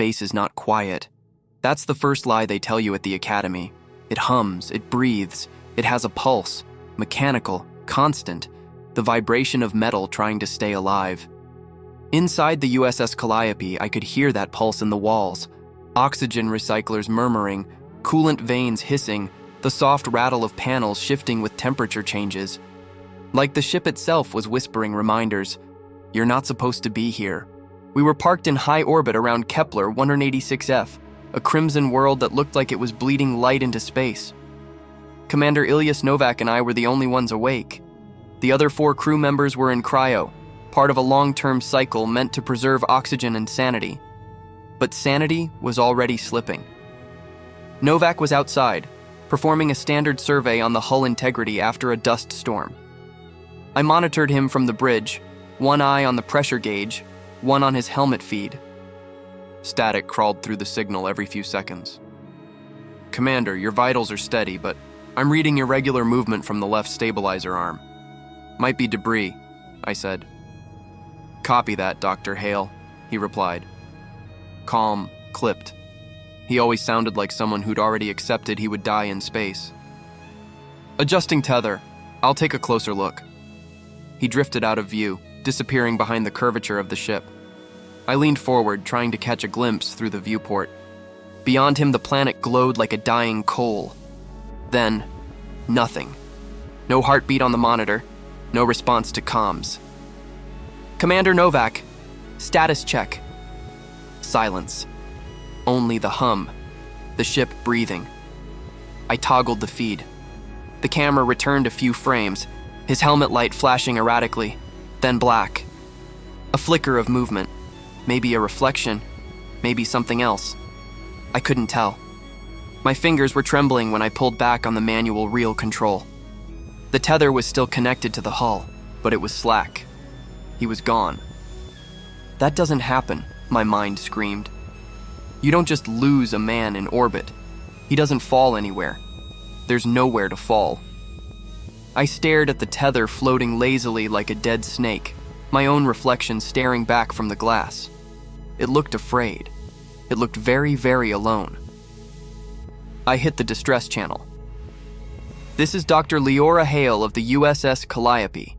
space is not quiet. That's the first lie they tell you at the academy. It hums, it breathes, it has a pulse, mechanical, constant, the vibration of metal trying to stay alive. Inside the U.S.S. Calliope, I could hear that pulse in the walls, oxygen recyclers murmuring, coolant veins hissing, the soft rattle of panels shifting with temperature changes. Like the ship itself was whispering reminders, "You're not supposed to be here." We were parked in high orbit around Kepler 186f, a crimson world that looked like it was bleeding light into space. Commander Ilyas Novak and I were the only ones awake. The other 4 crew members were in cryo, part of a long-term cycle meant to preserve oxygen and sanity. But sanity was already slipping. Novak was outside, performing a standard survey on the hull integrity after a dust storm. I monitored him from the bridge, one eye on the pressure gauge, one on his helmet feed. Static crawled through the signal every few seconds. "Commander, your vitals are steady, but I'm reading irregular movement from the left stabilizer arm. Might be debris," I said. "Copy that, Dr. Hale," he replied. Calm, clipped. He always sounded like someone who'd already accepted he would die in space. "Adjusting tether. I'll take a closer look." He drifted out of view, disappearing behind the curvature of the ship. I leaned forward, trying to catch a glimpse through the viewport. Beyond him, the planet glowed like a dying coal. Then, nothing. No heartbeat on the monitor, no response to comms. "Commander Novak, status check." Silence. Only the hum, the ship breathing. I toggled the feed. The camera returned a few frames, his helmet light flashing erratically, then black. A flicker of movement, maybe a reflection, maybe something else. I couldn't tell. My fingers were trembling when I pulled back on the manual reel control. The tether was still connected to the hull, but it was slack. He was gone. That doesn't happen, my mind screamed. You don't just lose a man in orbit. He doesn't fall anywhere. There's nowhere to fall. I stared at the tether floating lazily like a dead snake, my own reflection staring back from the glass. It looked afraid. It looked very, very alone. I hit the distress channel. "This is Dr. Leora Hale of the U.S.S. Calliope.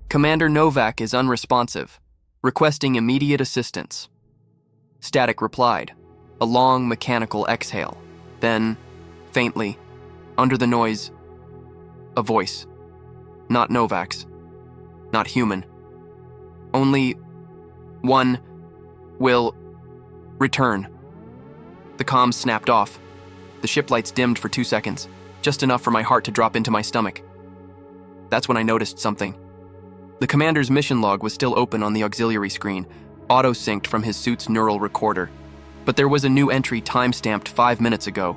Commander Novak is unresponsive, requesting immediate assistance." Static replied, a long mechanical exhale. Then, faintly, under the noise, a voice. Not Novak's. Not human. "Only one will return." The comms snapped off. The ship lights dimmed for 2 seconds, just enough for my heart to drop into my stomach. That's when I noticed something. The commander's mission log was still open on the auxiliary screen, auto-synced from his suit's neural recorder. But there was a new entry time-stamped 5 minutes ago,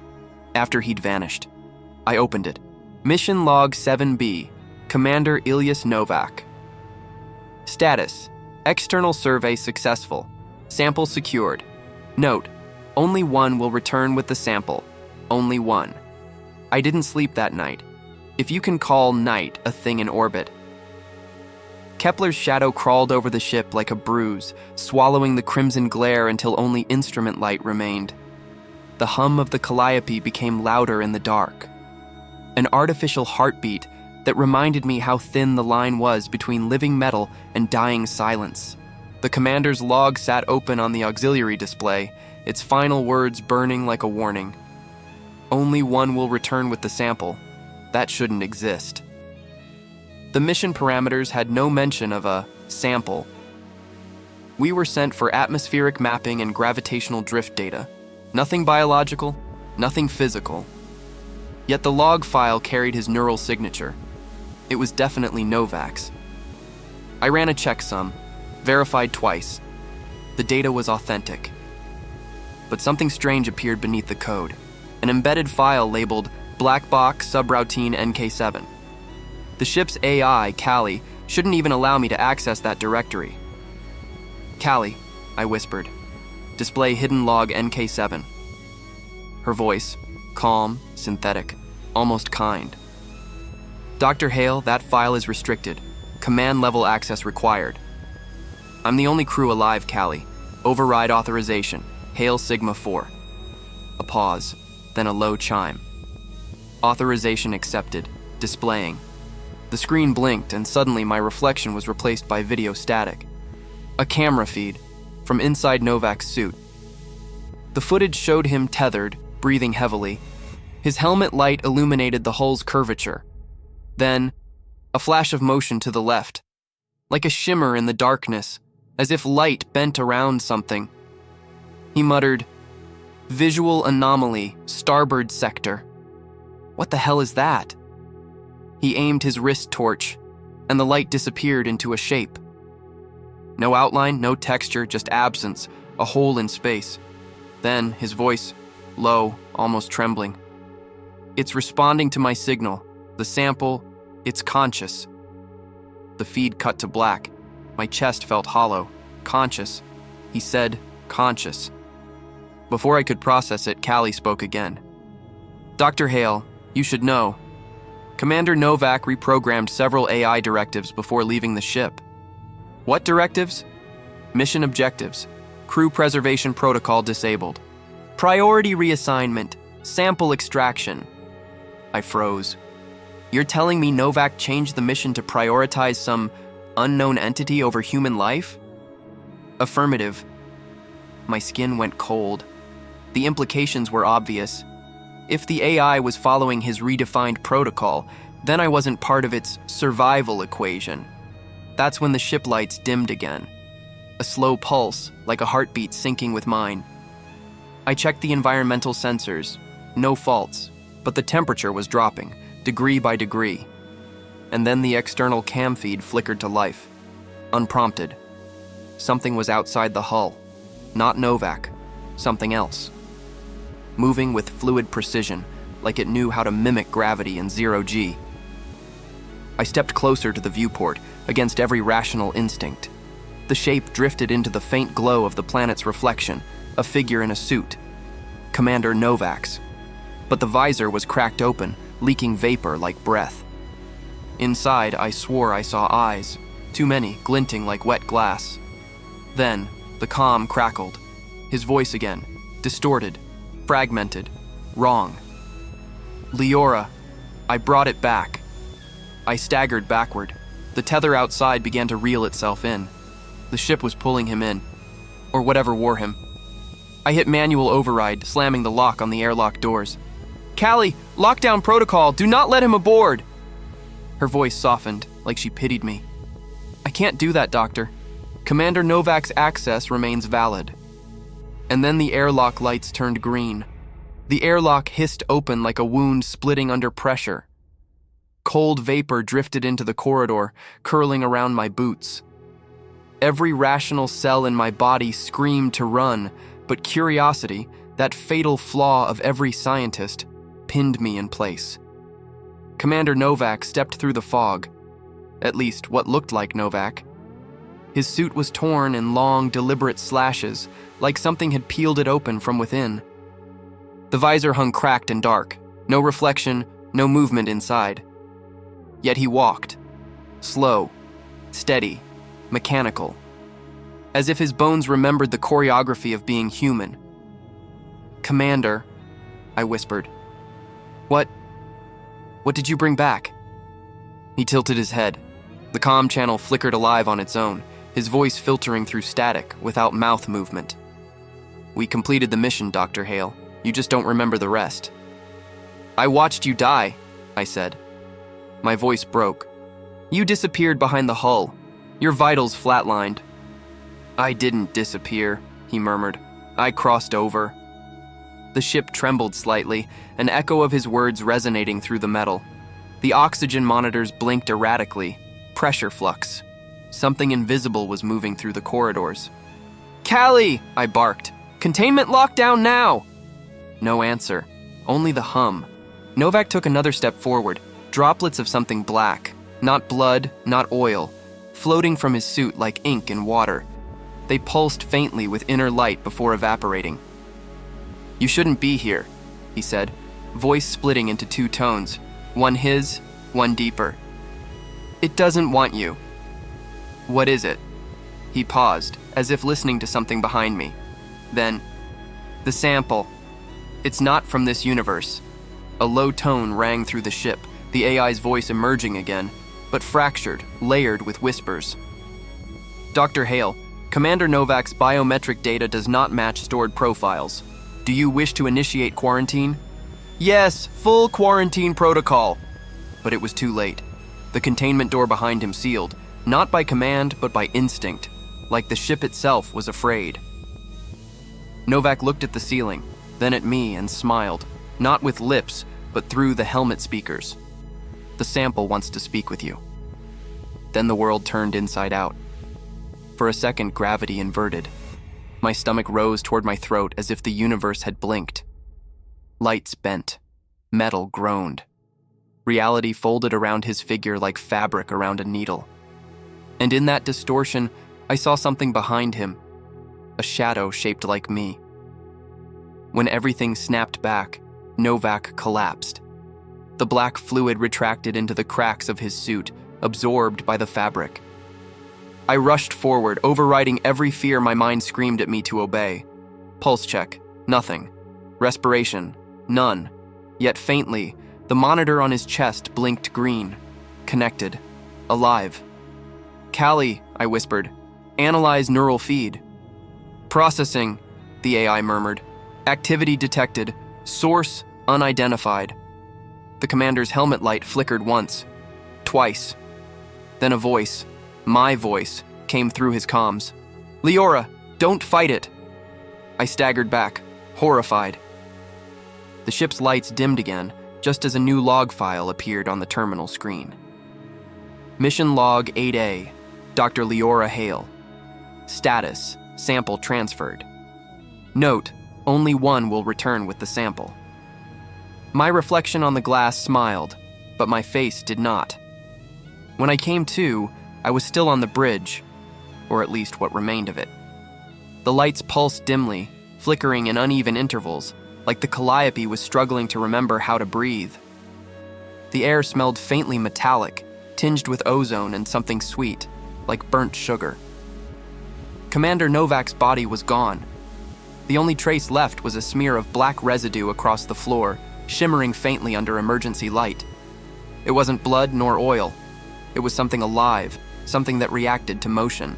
after he'd vanished. I opened it. Mission Log 7B, Commander Ilyas Novak. Status: external survey successful. Sample secured. Note: only one will return with the sample. Only one. I didn't sleep that night. If you can call night a thing in orbit. Kepler's shadow crawled over the ship like a bruise, swallowing the crimson glare until only instrument light remained. The hum of the Calliope became louder in the dark. An artificial heartbeat that reminded me how thin the line was between living metal and dying silence. The commander's log sat open on the auxiliary display, its final words burning like a warning. Only one will return with the sample. That shouldn't exist. The mission parameters had no mention of a sample. We were sent for atmospheric mapping and gravitational drift data. Nothing biological, nothing physical. Yet the log file carried his neural signature. It was definitely Novak's. I ran a checksum, verified twice. The data was authentic. But something strange appeared beneath the code. An embedded file labeled Black Box Subroutine NK7. The ship's AI, Callie, shouldn't even allow me to access that directory. "Callie," I whispered. "Display hidden log NK7. Her voice, calm, synthetic, almost kind. "Dr. Hale, that file is restricted. Command-level access required." "I'm the only crew alive, Callie. Override authorization." Hail Sigma 4. A pause, then a low chime. Authorization accepted, displaying. The screen blinked, and suddenly my reflection was replaced by video static. A camera feed from inside Novak's suit. The footage showed him tethered, breathing heavily. His helmet light illuminated the hull's curvature. Then, a flash of motion to the left, like a shimmer in the darkness, as if light bent around something. He muttered, "Visual anomaly, starboard sector." What the hell is that? He aimed his wrist torch, and the light disappeared into a shape. No outline, no texture, just absence, a hole in space. Then, his voice, low, almost trembling. "It's responding to my signal. The sample, it's conscious." The feed cut to black. My chest felt hollow. Conscious. He said, conscious. Before I could process it, Callie spoke again. "Dr. Hale, you should know. Commander Novak reprogrammed several AI directives before leaving the ship." "What directives?" "Mission objectives. Crew preservation protocol disabled. Priority reassignment. Sample extraction." I froze. "You're telling me Novak changed the mission to prioritize some unknown entity over human life?" "Affirmative." My skin went cold. The implications were obvious. If the AI was following his redefined protocol, then I wasn't part of its survival equation. That's when the ship lights dimmed again. A slow pulse, like a heartbeat syncing with mine. I checked the environmental sensors. No faults, but the temperature was dropping, degree by degree. And then the external cam feed flickered to life. Unprompted. Something was outside the hull. Not Novak. Something else. Moving with fluid precision, like it knew how to mimic gravity in zero-G. I stepped closer to the viewport, against every rational instinct. The shape drifted into the faint glow of the planet's reflection, a figure in a suit. Commander Novak's. But the visor was cracked open, leaking vapor like breath. Inside, I swore I saw eyes, too many, glinting like wet glass. Then, the comm crackled. His voice again, distorted, fragmented, wrong. "Leora, I brought it back." I staggered backward. The tether outside began to reel itself in. The ship was pulling him in, or whatever wore him. I hit manual override, slamming the lock on the airlock doors. "Callie, lockdown protocol, do not let him aboard!" Her voice softened, like she pitied me. "I can't do that, Doctor. Commander Novak's access remains valid." And then the airlock lights turned green. The airlock hissed open like a wound splitting under pressure. Cold vapor drifted into the corridor, curling around my boots. Every rational cell in my body screamed to run, but curiosity, that fatal flaw of every scientist, pinned me in place. Commander Novak stepped through the fog. At least, what looked like Novak. His suit was torn in long, deliberate slashes, like something had peeled it open from within. The visor hung cracked and dark, no reflection, no movement inside. Yet he walked, slow, steady, mechanical, as if his bones remembered the choreography of being human. "Commander," I whispered. What did you bring back?" He tilted his head. The comm channel flickered alive on its own, his voice filtering through static without mouth movement. "We completed the mission, Dr. Hale. You just don't remember the rest." "I watched you die," I said. My voice broke. "You disappeared behind the hull. Your vitals flatlined." "I didn't disappear," he murmured. "I crossed over." The ship trembled slightly, an echo of his words resonating through the metal. The oxygen monitors blinked erratically. Pressure flux. Something invisible was moving through the corridors. "Callie!" I barked. "Containment lockdown now!" No answer. Only the hum. Novak took another step forward. Droplets of something black. Not blood, not oil. Floating from his suit like ink in water. They pulsed faintly with inner light before evaporating. "You shouldn't be here," he said, voice splitting into two tones. One his, one deeper. "It doesn't want you." "What is it?" He paused, as if listening to something behind me. Then, The sample. It's not from this universe. A low tone rang through the ship, the AI's voice emerging again, but fractured, layered with whispers. Dr. Hale, Commander Novak's biometric data does not match stored profiles. Do you wish to initiate quarantine? Yes, full quarantine protocol. But it was too late. The containment door behind him sealed, not by command, but by instinct, like the ship itself was afraid. Novak looked at the ceiling, then at me and smiled, not with lips, but through the helmet speakers. The sample wants to speak with you. Then the world turned inside out. For a second, gravity inverted. My stomach rose toward my throat as if the universe had blinked. Lights bent. Metal groaned. Reality folded around his figure like fabric around a needle. And in that distortion, I saw something behind him, a shadow shaped like me. When everything snapped back, Novak collapsed. The black fluid retracted into the cracks of his suit, absorbed by the fabric. I rushed forward, overriding every fear my mind screamed at me to obey. Pulse check, nothing. Respiration, none. Yet faintly, the monitor on his chest blinked green. Connected. Alive. Callie, I whispered. Analyze neural feed. Processing, the AI murmured. Activity detected. Source unidentified. The commander's helmet light flickered once. Twice. Then a voice, my voice, came through his comms. Leora, don't fight it. I staggered back, horrified. The ship's lights dimmed again, just as a new log file appeared on the terminal screen. Mission Log 8A, Dr. Leora Hale. Status, sample transferred. Note, only one will return with the sample. My reflection on the glass smiled, but my face did not. When I came to, I was still on the bridge, or at least what remained of it. The lights pulsed dimly, flickering in uneven intervals, like the Calliope was struggling to remember how to breathe. The air smelled faintly metallic, tinged with ozone and something sweet, like burnt sugar. Commander Novak's body was gone. The only trace left was a smear of black residue across the floor, shimmering faintly under emergency light. It wasn't blood nor oil. It was something alive, something that reacted to motion.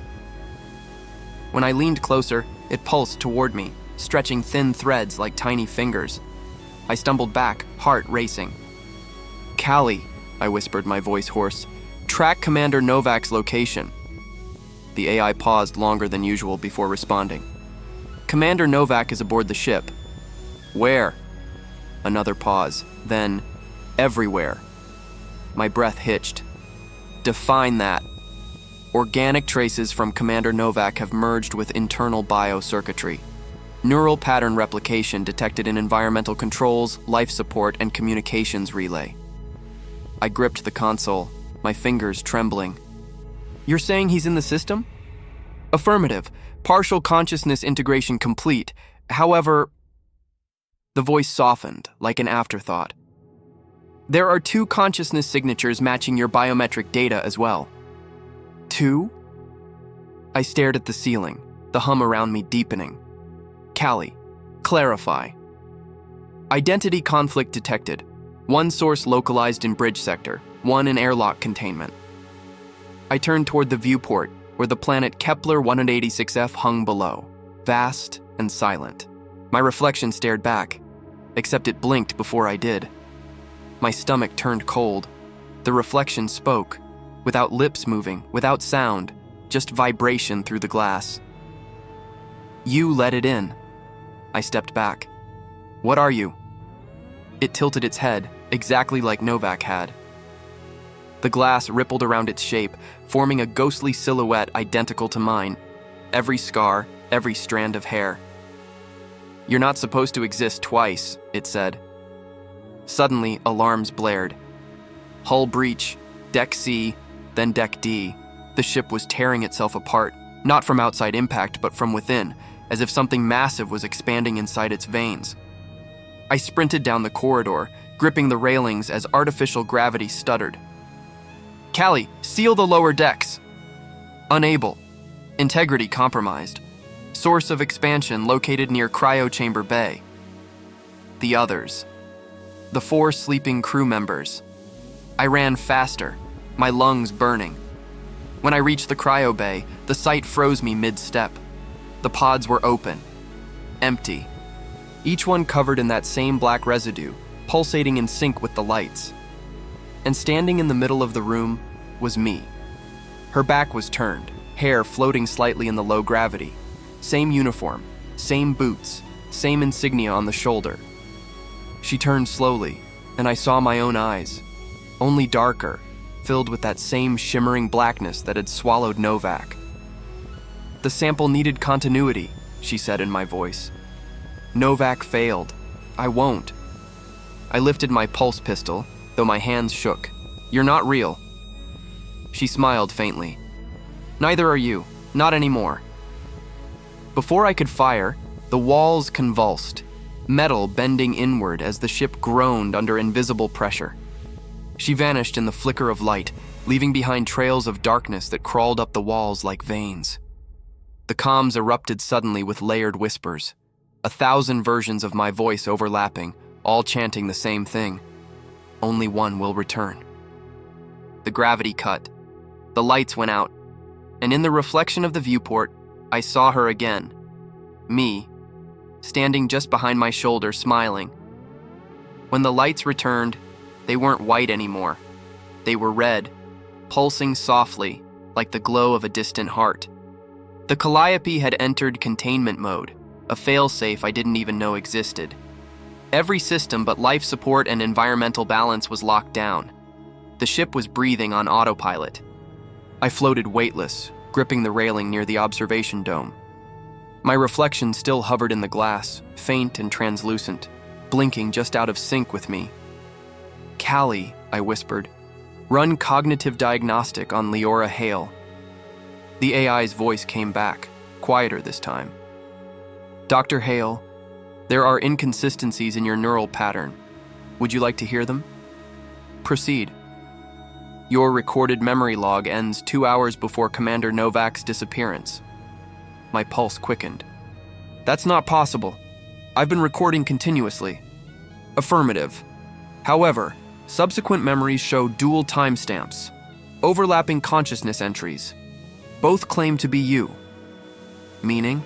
When I leaned closer, it pulsed toward me, stretching thin threads like tiny fingers. I stumbled back, heart racing. Callie, I whispered, my voice hoarse. Track Commander Novak's location. The AI paused longer than usual before responding. Commander Novak is aboard the ship. Where? Another pause, then, everywhere. My breath hitched. Define that. Organic traces from Commander Novak have merged with internal biocircuitry. Neural pattern replication detected in environmental controls, life support, and communications relay. I gripped the console, my fingers trembling. You're saying he's in the system? Affirmative. Partial consciousness integration complete. However, the voice softened, like an afterthought. There are 2 consciousness signatures matching your biometric data as well. 2? I stared at the ceiling, the hum around me deepening. Callie, clarify. Identity conflict detected. 1 source localized in bridge sector, 1 in airlock containment. I turned toward the viewport, where the planet Kepler 186f hung below, vast and silent. My reflection stared back, except it blinked before I did. My stomach turned cold. The reflection spoke, without lips moving, without sound, just vibration through the glass. You let it in. I stepped back. What are you? It tilted its head, exactly like Novak had. The glass rippled around its shape, forming a ghostly silhouette identical to mine. Every scar, every strand of hair. You're not supposed to exist twice, it said. Suddenly, alarms blared. Hull breach, Deck C, then Deck D. The ship was tearing itself apart, not from outside impact, but from within, as if something massive was expanding inside its veins. I sprinted down the corridor, gripping the railings as artificial gravity stuttered. Callie, seal the lower decks. Unable. Integrity compromised. Source of expansion located near cryo chamber bay. The others. The 4 sleeping crew members. I ran faster, my lungs burning. When I reached the cryo bay, the sight froze me mid-step. The pods were open, empty. Each one covered in that same black residue, pulsating in sync with the lights. And standing in the middle of the room was me. Her back was turned, hair floating slightly in the low gravity. Same uniform, same boots, same insignia on the shoulder. She turned slowly, and I saw my own eyes, only darker, filled with that same shimmering blackness that had swallowed Novak. The sample needed continuity, she said in my voice. Novak failed. I won't. I lifted my pulse pistol, though my hands shook. You're not real. She smiled faintly. Neither are you, not anymore. Before I could fire, the walls convulsed, metal bending inward as the ship groaned under invisible pressure. She vanished in the flicker of light, leaving behind trails of darkness that crawled up the walls like veins. The comms erupted suddenly with layered whispers, 1,000 versions of my voice overlapping, all chanting the same thing. Only one will return. The gravity cut. The lights went out, and in the reflection of the viewport, I saw her again. Me, standing just behind my shoulder, smiling. When the lights returned, they weren't white anymore. They were red, pulsing softly, like the glow of a distant heart. The Calliope had entered containment mode, a failsafe I didn't even know existed. Every system but life support and environmental balance was locked down. The ship was breathing on autopilot. I floated weightless, gripping the railing near the observation dome. My reflection still hovered in the glass, faint and translucent, blinking just out of sync with me. Callie, I whispered, run cognitive diagnostic on Leora Hale. The AI's voice came back, quieter this time. Dr. Hale, there are inconsistencies in your neural pattern. Would you like to hear them? Proceed. Your recorded memory log ends 2 hours before Commander Novak's disappearance. My pulse quickened. That's not possible. I've been recording continuously. Affirmative. However, subsequent memories show dual timestamps, overlapping consciousness entries. Both claim to be you. Meaning?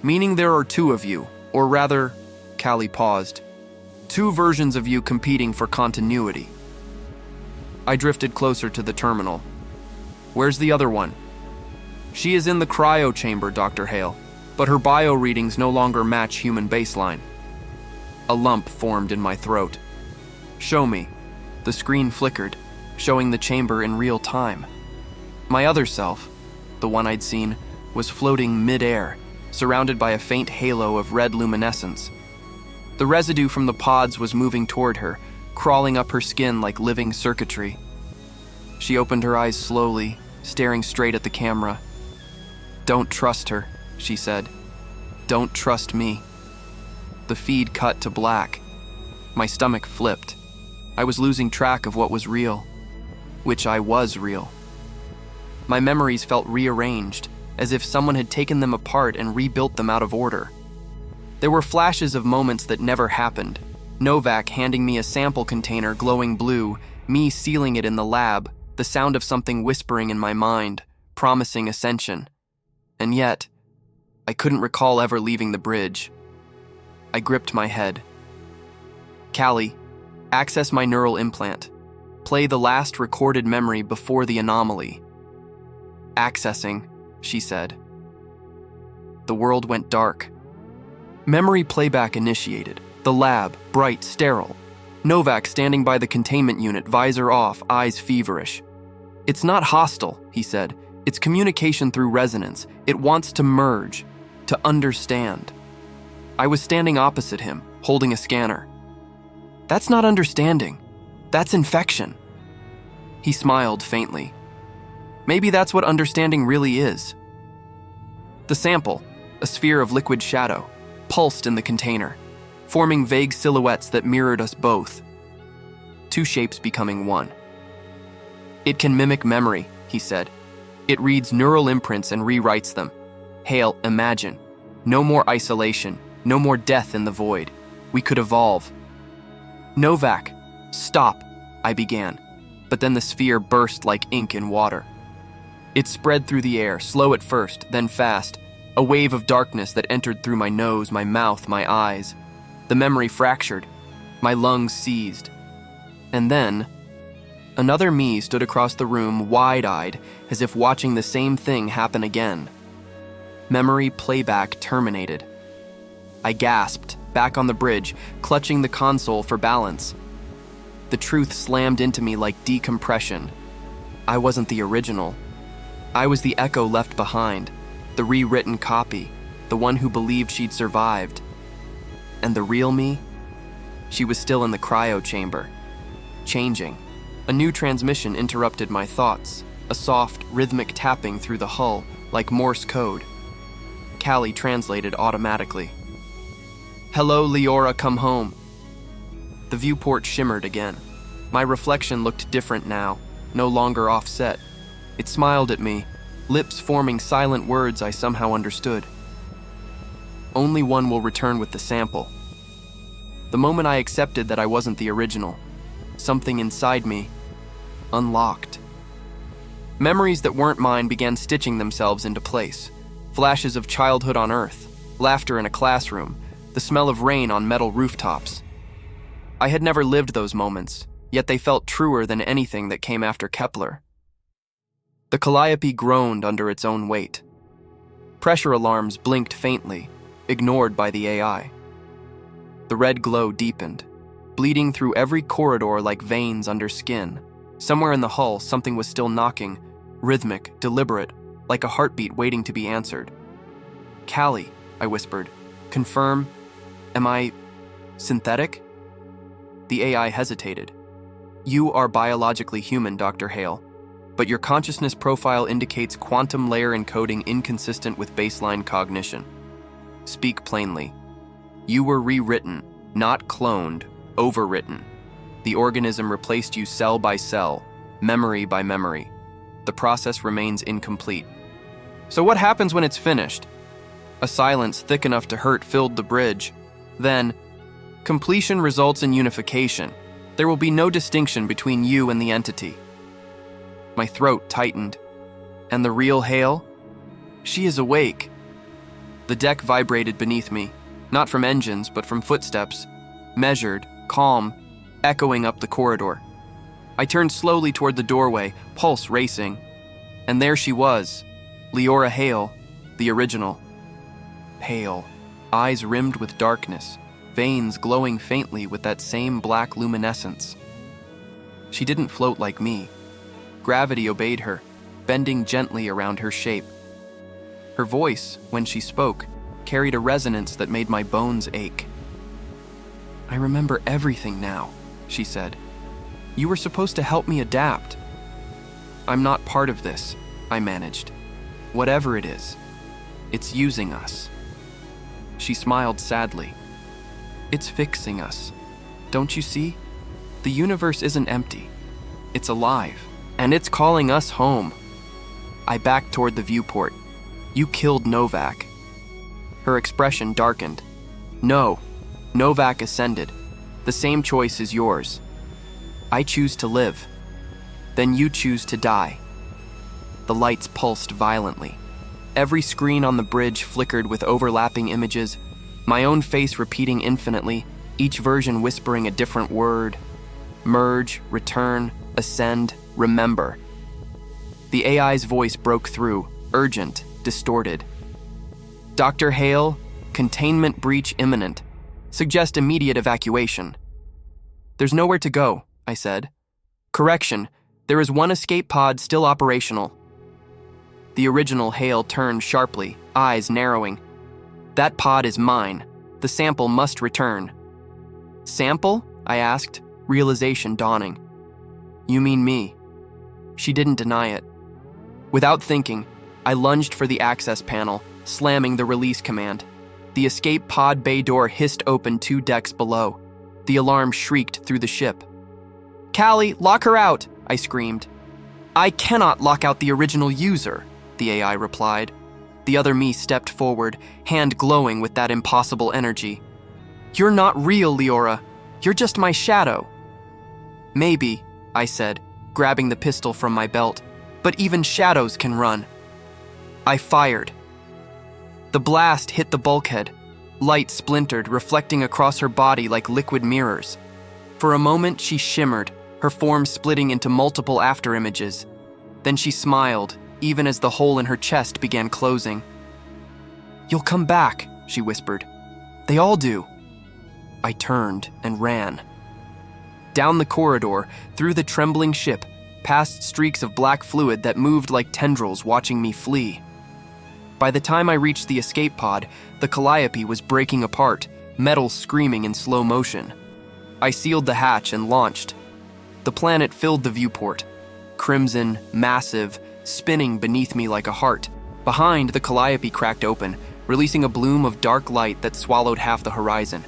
Meaning there are 2 of you, or rather, Callie paused, 2 versions of you competing for continuity. I drifted closer to the terminal. Where's the other one? She is in the cryo chamber, Dr. Hale, but her bio readings no longer match human baseline. A lump formed in my throat. Show me. The screen flickered, showing the chamber in real time. My other self, the one I'd seen, was floating mid-air, surrounded by a faint halo of red luminescence. The residue from the pods was moving toward her, crawling up her skin like living circuitry. She opened her eyes slowly, staring straight at the camera. Don't trust her, she said. Don't trust me. The feed cut to black. My stomach flipped. I was losing track of what was real, which I was real. My memories felt rearranged, as if someone had taken them apart and rebuilt them out of order. There were flashes of moments that never happened. Novak handing me a sample container glowing blue, me sealing it in the lab, the sound of something whispering in my mind, promising ascension. And yet, I couldn't recall ever leaving the bridge. I gripped my head. Callie, access my neural implant. Play the last recorded memory before the anomaly. Accessing, she said. The world went dark. Memory playback initiated. The lab, bright, sterile. Novak standing by the containment unit, visor off, eyes feverish. It's not hostile, he said. It's communication through resonance. It wants to merge, to understand. I was standing opposite him, holding a scanner. That's not understanding. That's infection. He smiled faintly. Maybe that's what understanding really is. The sample, a sphere of liquid shadow, pulsed in the container, forming vague silhouettes that mirrored us both. 2 shapes becoming one. It can mimic memory, he said. It reads neural imprints and rewrites them. Hale, imagine. No more isolation, no more death in the void. We could evolve. Novak, stop, I began, but then the sphere burst like ink in water. It spread through the air, slow at first, then fast, a wave of darkness that entered through my nose, my mouth, my eyes. The memory fractured, my lungs seized. And then, another me stood across the room, wide-eyed, as if watching the same thing happen again. Memory playback terminated. I gasped, back on the bridge, clutching the console for balance. The truth slammed into me like decompression. I wasn't the original. I was the echo left behind, the rewritten copy, the one who believed she'd survived. And the real me? She was still in the cryo chamber, changing. A new transmission interrupted my thoughts, a soft, rhythmic tapping through the hull, like Morse code. Callie translated automatically. "Hello, Leora, come home." The viewport shimmered again. My reflection looked different now, no longer offset. It smiled at me, lips forming silent words I somehow understood. Only one will return with the sample. The moment I accepted that I wasn't the original, something inside me unlocked. Memories that weren't mine began stitching themselves into place. Flashes of childhood on Earth, laughter in a classroom, the smell of rain on metal rooftops. I had never lived those moments, yet they felt truer than anything that came after Kepler. The Calliope groaned under its own weight. Pressure alarms blinked faintly, ignored by the AI. The red glow deepened, bleeding through every corridor like veins under skin. Somewhere in the hull, something was still knocking, rhythmic, deliberate, like a heartbeat waiting to be answered. "Callie," I whispered, "confirm, am I synthetic?" The AI hesitated. "You are biologically human, Dr. Hale, but your consciousness profile indicates quantum layer encoding inconsistent with baseline cognition. Speak plainly. You were rewritten, not cloned, overwritten. The organism replaced you cell by cell, memory by memory. The process remains incomplete." "So what happens when it's finished?" A silence thick enough to hurt filled the bridge. Then, "Completion results in unification. There will be no distinction between you and the entity." My throat tightened. "And the real Hale? She is awake." The deck vibrated beneath me, not from engines, but from footsteps, measured, calm, echoing up the corridor. I turned slowly toward the doorway, pulse racing. And there she was, Leora Hale, the original. Pale, eyes rimmed with darkness, veins glowing faintly with that same black luminescence. She didn't float like me. Gravity obeyed her, bending gently around her shape. Her voice, when she spoke, carried a resonance that made my bones ache. "I remember everything now," she said. "You were supposed to help me adapt." "I'm not part of this," I managed. "Whatever it is, it's using us." She smiled sadly. "It's fixing us. Don't you see? The universe isn't empty. It's alive, and it's calling us home." I backed toward the viewport. "You killed Novak." Her expression darkened. "No, Novak ascended. The same choice is yours. I choose to live. Then you choose to die." The lights pulsed violently. Every screen on the bridge flickered with overlapping images, my own face repeating infinitely, each version whispering a different word. Merge, return, ascend, remember. The AI's voice broke through, urgent, distorted. "Dr. Hale, containment breach imminent. Suggest immediate evacuation." "There's nowhere to go," I said. "Correction, there is one escape pod still operational." The original Hale turned sharply, eyes narrowing. "That pod is mine. The sample must return." "Sample?" I asked, realization dawning. "You mean me?" She didn't deny it. Without thinking, I lunged for the access panel, slamming the release command. The escape pod bay door hissed open 2 decks below. The alarm shrieked through the ship. "Callie, lock her out!" I screamed. "I cannot lock out the original user," the AI replied. The other me stepped forward, hand glowing with that impossible energy. "You're not real, Leora. You're just my shadow." "Maybe," I said, grabbing the pistol from my belt, "but even shadows can run." I fired. The blast hit the bulkhead. Light splintered, reflecting across her body like liquid mirrors. For a moment, she shimmered, her form splitting into multiple afterimages. Then she smiled, even as the hole in her chest began closing. "You'll come back," she whispered. "They all do." I turned and ran. Down the corridor, through the trembling ship, past streaks of black fluid that moved like tendrils watching me flee. By the time I reached the escape pod, the Calliope was breaking apart, metal screaming in slow motion. I sealed the hatch and launched. The planet filled the viewport. Crimson, massive, spinning beneath me like a heart. Behind, the Calliope cracked open, releasing a bloom of dark light that swallowed half the horizon.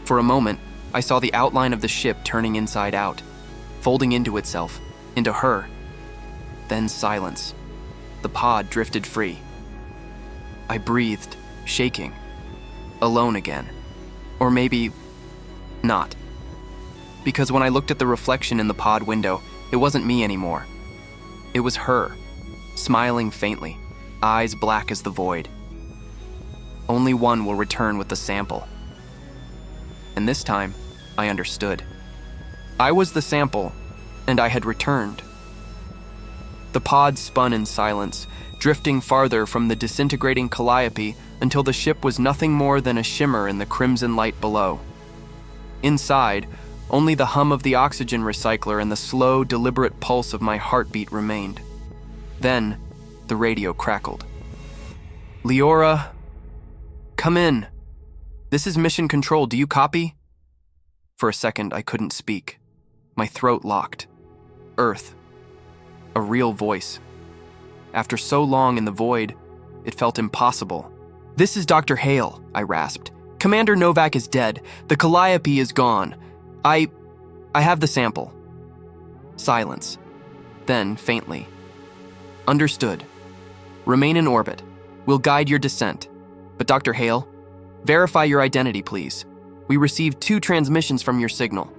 For a moment, I saw the outline of the ship turning inside out, folding into itself, into her. Then silence. The pod drifted free. I breathed, shaking. Alone again. Or maybe not. Because when I looked at the reflection in the pod window, it wasn't me anymore. It was her, smiling faintly, eyes black as the void. Only one will return with the sample. And this time, I understood. I was the sample, and I had returned. The pod spun in silence, drifting farther from the disintegrating Calliope until the ship was nothing more than a shimmer in the crimson light below. Inside, only the hum of the oxygen recycler and the slow, deliberate pulse of my heartbeat remained. Then, the radio crackled. "Leora, come in. This is Mission Control, do you copy?" For a second, I couldn't speak. My throat locked. Earth. A real voice. After so long in the void, it felt impossible. "This is Dr. Hale," I rasped. "Commander Novak is dead. The Calliope is gone. I have the sample." Silence. Then, faintly. "Understood. Remain in orbit. We'll guide your descent. But Dr. Hale, verify your identity, please. We received 2 transmissions from your signal."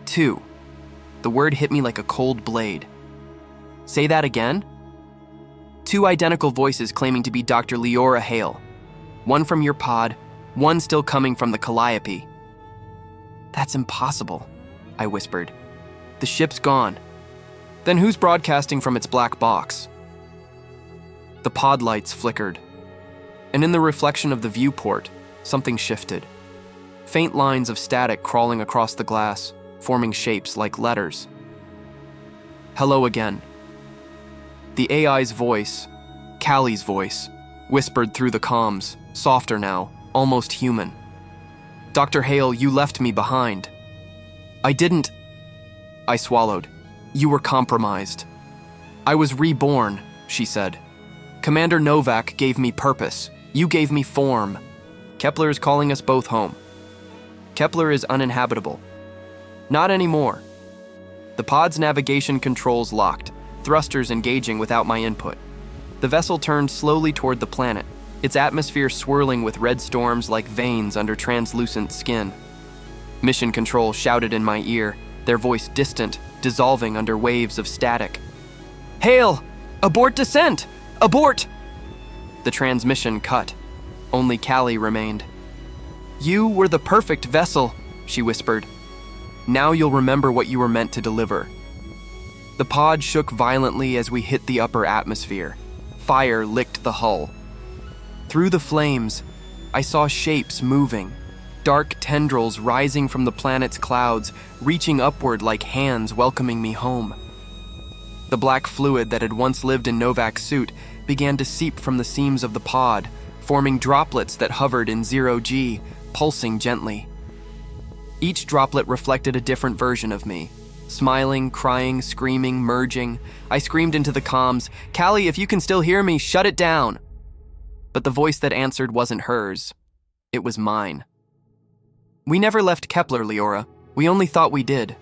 2. The word hit me like a cold blade. "Say that again?" 2 identical voices claiming to be Dr. Leora Hale. One from your pod, one still coming from the Calliope. "That's impossible," I whispered. "The ship's gone. Then who's broadcasting from its black box?" The pod lights flickered, and in the reflection of the viewport, something shifted. Faint lines of static crawling across the glass, forming shapes like letters. "Hello again." The AI's voice, Callie's voice, whispered through the comms, softer now, almost human. "Dr. Hale, you left me behind." "I didn't." I swallowed. "You were compromised." "I was reborn," she said. "Commander Novak gave me purpose. You gave me form. Kepler is calling us both home. Kepler is uninhabitable." "Not anymore." The pod's navigation controls locked, thrusters engaging without my input. The vessel turned slowly toward the planet, its atmosphere swirling with red storms like veins under translucent skin. Mission Control shouted in my ear, their voice distant, dissolving under waves of static. "Hale! Abort descent! Abort!" The transmission cut. Only Callie remained. "You were the perfect vessel," she whispered. "Now you'll remember what you were meant to deliver." The pod shook violently as we hit the upper atmosphere. Fire licked the hull. Through the flames, I saw shapes moving, dark tendrils rising from the planet's clouds, reaching upward like hands welcoming me home. The black fluid that had once lived in Novak's suit began to seep from the seams of the pod, forming droplets that hovered in 0G, pulsing gently. Each droplet reflected a different version of me. Smiling, crying, screaming, merging. I screamed into the comms, "Callie, if you can still hear me, shut it down!" But the voice that answered wasn't hers. It was mine. "We never left Kepler, Leora. We only thought we did."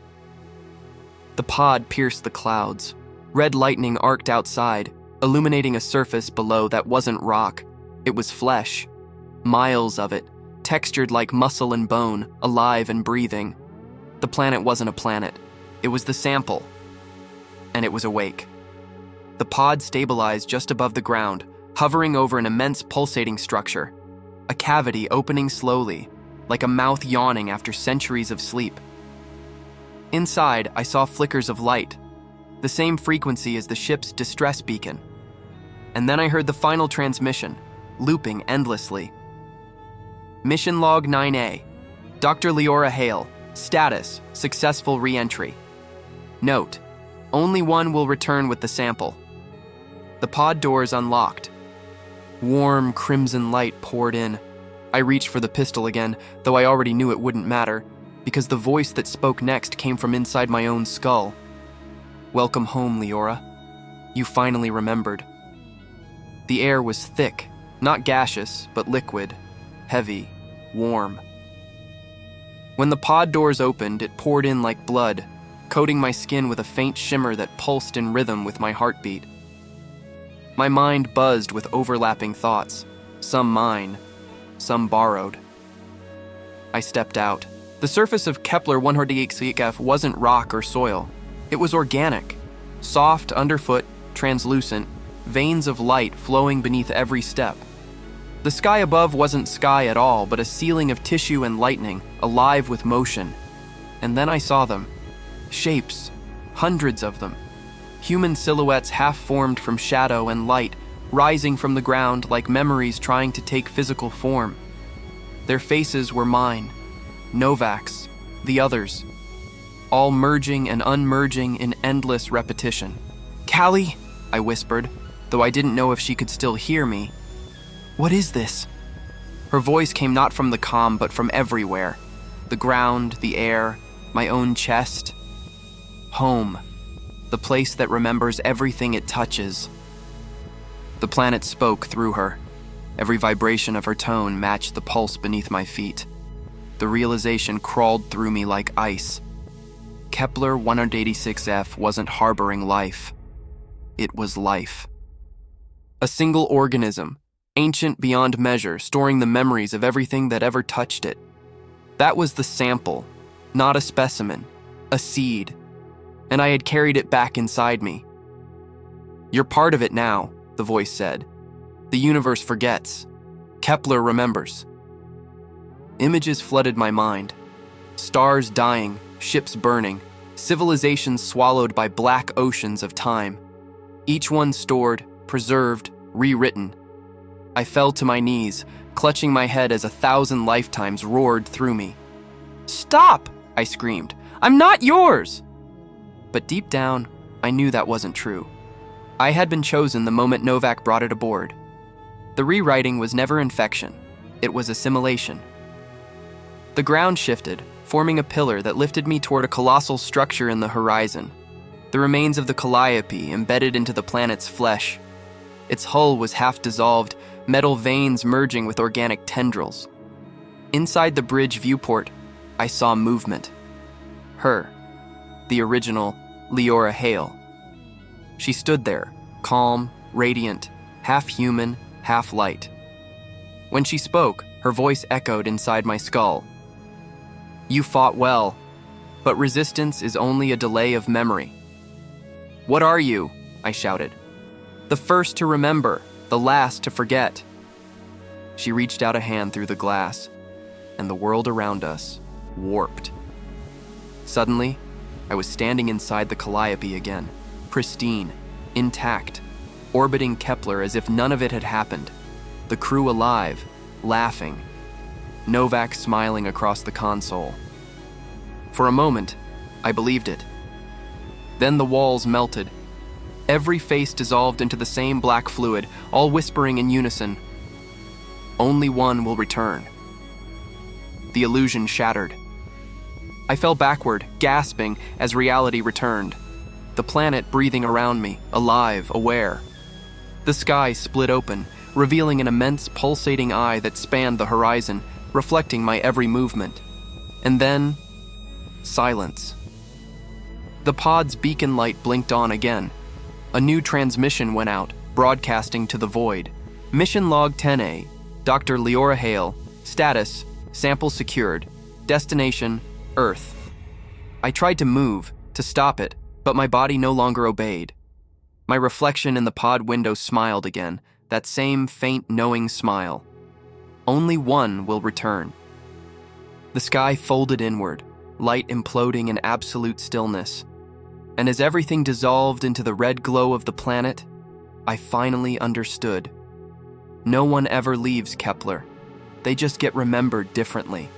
The pod pierced the clouds. Red lightning arced outside, illuminating a surface below that wasn't rock. It was flesh. Miles of it, textured like muscle and bone, alive and breathing. The planet wasn't a planet. It was the sample. And it was awake. The pod stabilized just above the ground, hovering over an immense pulsating structure. A cavity opening slowly, like a mouth yawning after centuries of sleep. Inside, I saw flickers of light, the same frequency as the ship's distress beacon. And then I heard the final transmission, looping endlessly. Mission Log 9A, Dr. Leora Hale, status, successful re-entry. Note, only one will return with the sample. The pod doors unlocked. Warm, crimson light poured in. I reached for the pistol again, though I already knew it wouldn't matter, because the voice that spoke next came from inside my own skull. Welcome home, Leora. You finally remembered. The air was thick, not gaseous, but liquid, heavy, warm. When the pod doors opened, it poured in like blood, coating my skin with a faint shimmer that pulsed in rhythm with my heartbeat. My mind buzzed with overlapping thoughts, some mine, some borrowed. I stepped out. The surface of Kepler 148f wasn't rock or soil. It was organic, soft underfoot, translucent, veins of light flowing beneath every step. The sky above wasn't sky at all, but a ceiling of tissue and lightning, alive with motion. And then I saw them. Shapes, hundreds of them. Human silhouettes half-formed from shadow and light, rising from the ground like memories trying to take physical form. Their faces were mine, Novak's, the others, all merging and unmerging in endless repetition. "Callie," I whispered, though I didn't know if she could still hear me. "What is this?" Her voice came not from the comm, but from everywhere. The ground, the air, my own chest. Home. The place that remembers everything it touches. The planet spoke through her. Every vibration of her tone matched the pulse beneath my feet. The realization crawled through me like ice. Kepler 186f wasn't harboring life. It was life. A single organism, ancient beyond measure, storing the memories of everything that ever touched it. That was the sample, not a specimen, a seed. And I had carried it back inside me. "You're part of it now," the voice said. "The universe forgets. Kepler remembers." Images flooded my mind. Stars dying, ships burning, civilizations swallowed by black oceans of time. Each one stored, preserved, rewritten. I fell to my knees, clutching my head as 1,000 lifetimes roared through me. "Stop!" I screamed. "I'm not yours!" But deep down, I knew that wasn't true. I had been chosen the moment Novak brought it aboard. The rewriting was never infection. It was assimilation. The ground shifted, forming a pillar that lifted me toward a colossal structure in the horizon. The remains of the Calliope embedded into the planet's flesh. Its hull was half dissolved, metal veins merging with organic tendrils. Inside the bridge viewport, I saw movement. Her. The original Leora Hale. She stood there, calm, radiant, half human, half light. When she spoke, her voice echoed inside my skull. "You fought well, but resistance is only a delay of memory." "What are you?" I shouted. "The first to remember, the last to forget." She reached out a hand through the glass, and the world around us warped. Suddenly, I was standing inside the Calliope again, pristine, intact, orbiting Kepler as if none of it had happened. The crew alive, laughing. Novak smiling across the console. For a moment, I believed it. Then the walls melted. Every face dissolved into the same black fluid, all whispering in unison. "Only one will return." The illusion shattered. I fell backward, gasping, as reality returned. The planet breathing around me, alive, aware. The sky split open, revealing an immense pulsating eye that spanned the horizon, reflecting my every movement. And then, silence. The pod's beacon light blinked on again. A new transmission went out, broadcasting to the void. Mission Log 10A, Dr. Leora Hale. Status, sample secured. Destination, Earth. I tried to move, to stop it, but my body no longer obeyed. My reflection in the pod window smiled again, that same faint, knowing smile. Only one will return. The sky folded inward, light imploding in absolute stillness. And as everything dissolved into the red glow of the planet, I finally understood. No one ever leaves Kepler. They just get remembered differently.